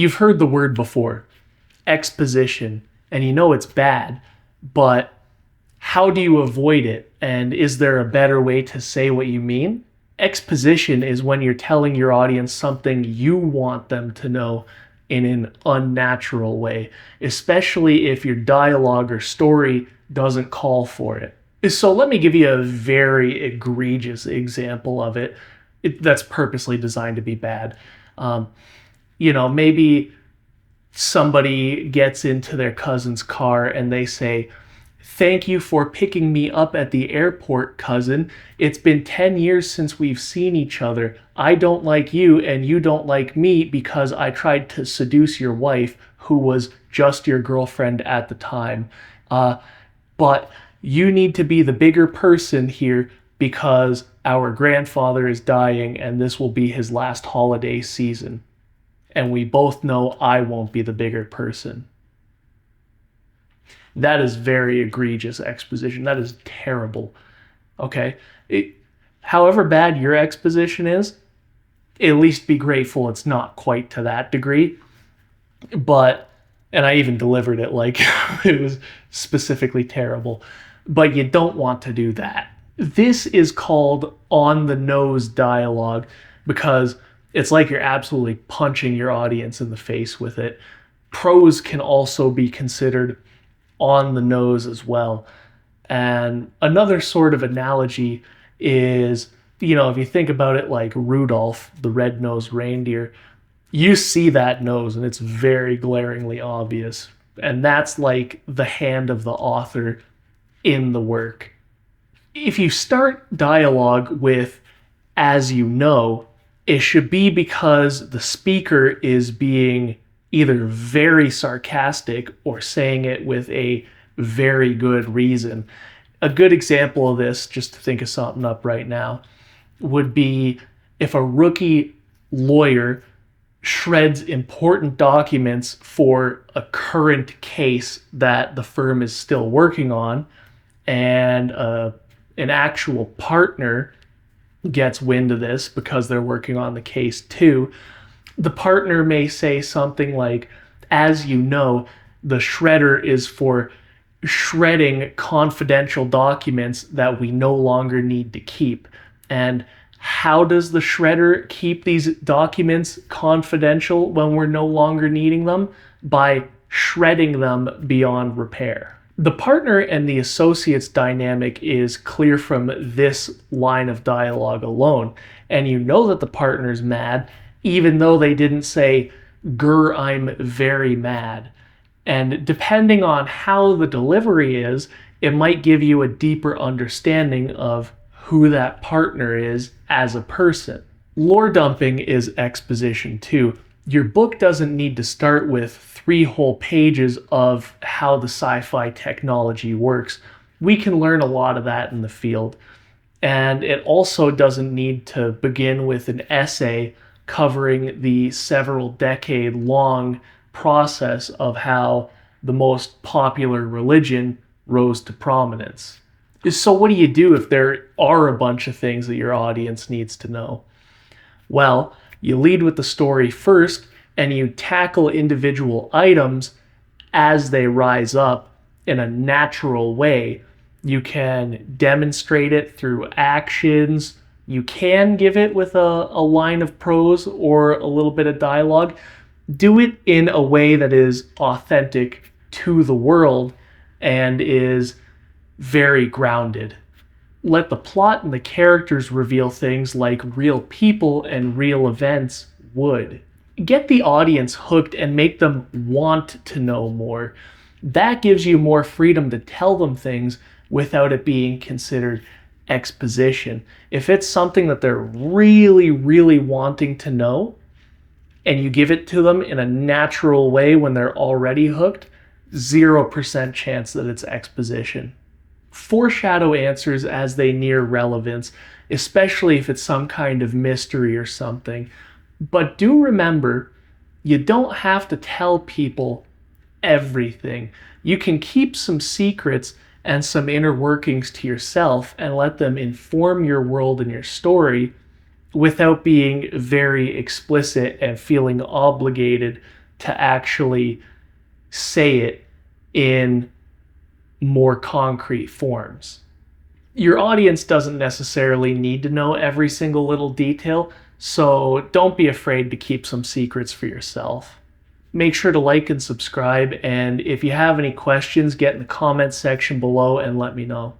You've heard the word before, exposition, and you know it's bad, but how do you avoid it? And is there a better way to say what you mean? Exposition is when you're telling your audience something you want them to know in an unnatural way, especially if your dialogue or story doesn't call for it. So let me give you a very egregious example of that's purposely designed to be bad. Maybe somebody gets into their cousin's car and they say, "Thank you for picking me up at the airport, cousin. It's been 10 years since we've seen each other. I don't like you and you don't like me because I tried to seduce your wife, who was just your girlfriend at the time. But you need to be the bigger person here because our grandfather is dying and this will be his last holiday season. And we both know I won't be the bigger person." That is very egregious exposition. That is terrible. Okay? However bad your exposition is, at least be grateful it's not quite to that degree. And I even delivered it like it was specifically terrible. But you don't want to do that. This is called on the nose dialogue because it's like you're absolutely punching your audience in the face with it. Prose can also be considered on the nose as well. And another sort of analogy is, if you think about it like Rudolph, the red-nosed reindeer, you see that nose and it's very glaringly obvious. And that's like the hand of the author in the work. If you start dialogue with "as you know," it should be because the speaker is being either very sarcastic or saying it with a very good reason. A good example of this, just to think of something up right now, would be if a rookie lawyer shreds important documents for a current case that the firm is still working on, and an actual partner gets wind of this because they're working on the case too. The partner may say something like, "As you know, the shredder is for shredding confidential documents that we no longer need to keep." And how does the shredder keep these documents confidential when we're no longer needing them? By shredding them beyond repair. The partner and the associate's dynamic is clear from this line of dialogue alone. And you know that the partner's mad even though they didn't say, "Grr, I'm very mad." And depending on how the delivery is, it might give you a deeper understanding of who that partner is as a person. Lore dumping is exposition too. Your book doesn't need to start with 3 whole pages of how the sci-fi technology works. We can learn a lot of that in the field. And it also doesn't need to begin with an essay covering the several decade-long process of how the most popular religion rose to prominence. So what do you do if there are a bunch of things that your audience needs to know? Well, you lead with the story first, and you tackle individual items as they rise up in a natural way. You can demonstrate it through actions. You can give it with a line of prose or a little bit of dialogue. Do it in a way that is authentic to the world and is very grounded. Let the plot and the characters reveal things like real people and real events would. Get the audience hooked and make them want to know more. That gives you more freedom to tell them things without it being considered exposition. If it's something that they're really, really wanting to know, and you give it to them in a natural way when they're already hooked, 0% chance that it's exposition. Foreshadow answers as they near relevance, especially if it's some kind of mystery or something. But do remember, you don't have to tell people everything. You can keep some secrets and some inner workings to yourself and let them inform your world and your story without being very explicit and feeling obligated to actually say it in more concrete forms. Your audience doesn't necessarily need to know every single little detail, so don't be afraid to keep some secrets for yourself. Make sure to like and subscribe, and if you have any questions, get in the comments section below and let me know.